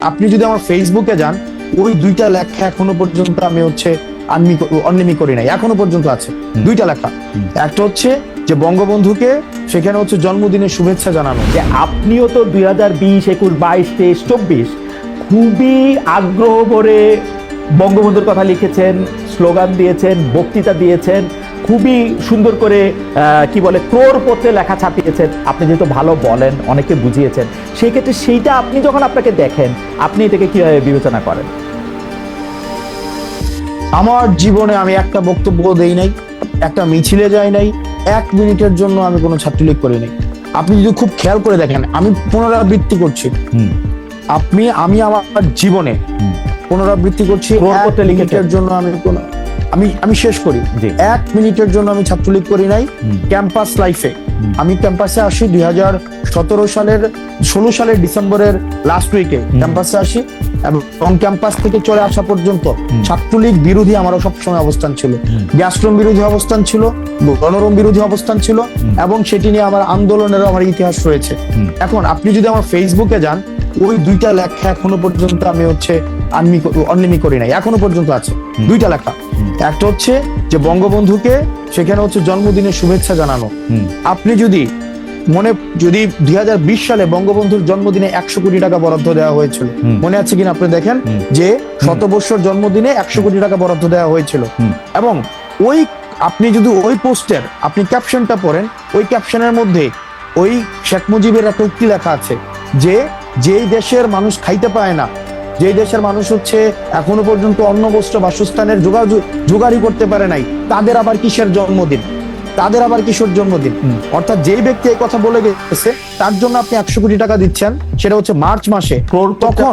আপনি যদি আমার ফেসবুকে যান, ওই দুইটা লেখা এখনো পর্যন্ত আমি অনলিমি করি নাই, এখনো পর্যন্ত আছে দুইটা লেখা। একটা হচ্ছে যে বঙ্গবন্ধুকে সেখানে হচ্ছে জন্মদিনের শুভেচ্ছা জানানো। যে আপনিও তো 2020, 21, 22, 23, 24 খুবই আগ্রহ ভরে বঙ্গবন্ধুর কথা লিখেছেন, স্লোগান দিয়েছেন, বক্তৃতা দিয়েছেন, খুবই সুন্দর করে কি বলে ক্রোড় পত্রে লেখা ছাপিয়েছেন। আপনি যেহেতু ভালো বলেন, অনেকে বুঝিয়েছেন, সেই ক্ষেত্রে সেইটা আপনি যখন আপনাকে দেখেন, আপনি এটাকে কিভাবে বিবেচনা করেন? আমার জীবনে আমি একটা বক্তব্য দেই নাই, একটা মিছিলে যাই নাই, 1 মিনিটের জন্য আমি কোনো ছাত্রলীগ করি নাই। আপনি যদি খুব খেয়াল করে দেখেন, আমি পুনরাবৃত্তি করছি, আমি আমার জীবনে পুনরাবৃত্তি করছি, 1 মিনিটের জন্য আমি শেষ করি। 1 মিনিটের জন্য আমি ছাত্রলীগ করি নাই। ক্যাম্পাস লাইফে আমি ক্যাম্পাসে আসি 2016 সালের ডিসেম্বরের লাস্ট উইকে ক্যাম্পাসে আসি, এবং ক্যাম্পাস থেকে চলে আসা পর্যন্ত ছাত্রলীগ বিরোধী আমারও সবসময় অবস্থান ছিল, গ্যাস্ট্রম বিরোধী অবস্থান ছিল, গণরম বিরোধী অবস্থান ছিল, এবং সেটি নিয়ে আমার আন্দোলনেরও আমার ইতিহাস রয়েছে। এখন আপনি যদি আমার ফেসবুকে যান, ওই দুইটা লেখা এখনো পর্যন্ত আমি অনলিমি করি নাই, এখনো পর্যন্ত আছে দুইটা লেখা। একটা হচ্ছে যে বঙ্গবন্ধুকে সেখানে হচ্ছে জন্মদিনের শুভেচ্ছা জানানো। আপনি যদি 2020 সালে বঙ্গবন্ধুর জন্মদিনে 100 কোটি টাকা বরাদ্দ দেওয়া হয়েছিল, মনে আছে কিনা আপনি দেখেন, যে শতবর্ষর জন্মদিনে 100 কোটি টাকা বরাদ্দ দেওয়া হয়েছিল। এবং আপনি যদি ওই পোস্টের আপনি ক্যাপশনটা পড়েন, ওই ক্যাপশনের মধ্যে ওই শেখ মুজিবের একটা উক্তি লেখা আছে যে যেই দেশের মানুষ খাইতে পায় না, যেই দেশের মানুষ হচ্ছে এখনো পর্যন্ত অন্ন বস্ত্র বাসস্থানের জোগাড়ই করতে পারে নাই, তাদের আবার কিসের জন্মদিন, তাদের আবার কিশোর জন্মদিন। অর্থাৎ যেই ব্যক্তি এই কথা বলে গেছে তার জন্য আপনি 100 কোটি টাকা দিচ্ছেন, সেটা হচ্ছে মার্চ মাসে। তখন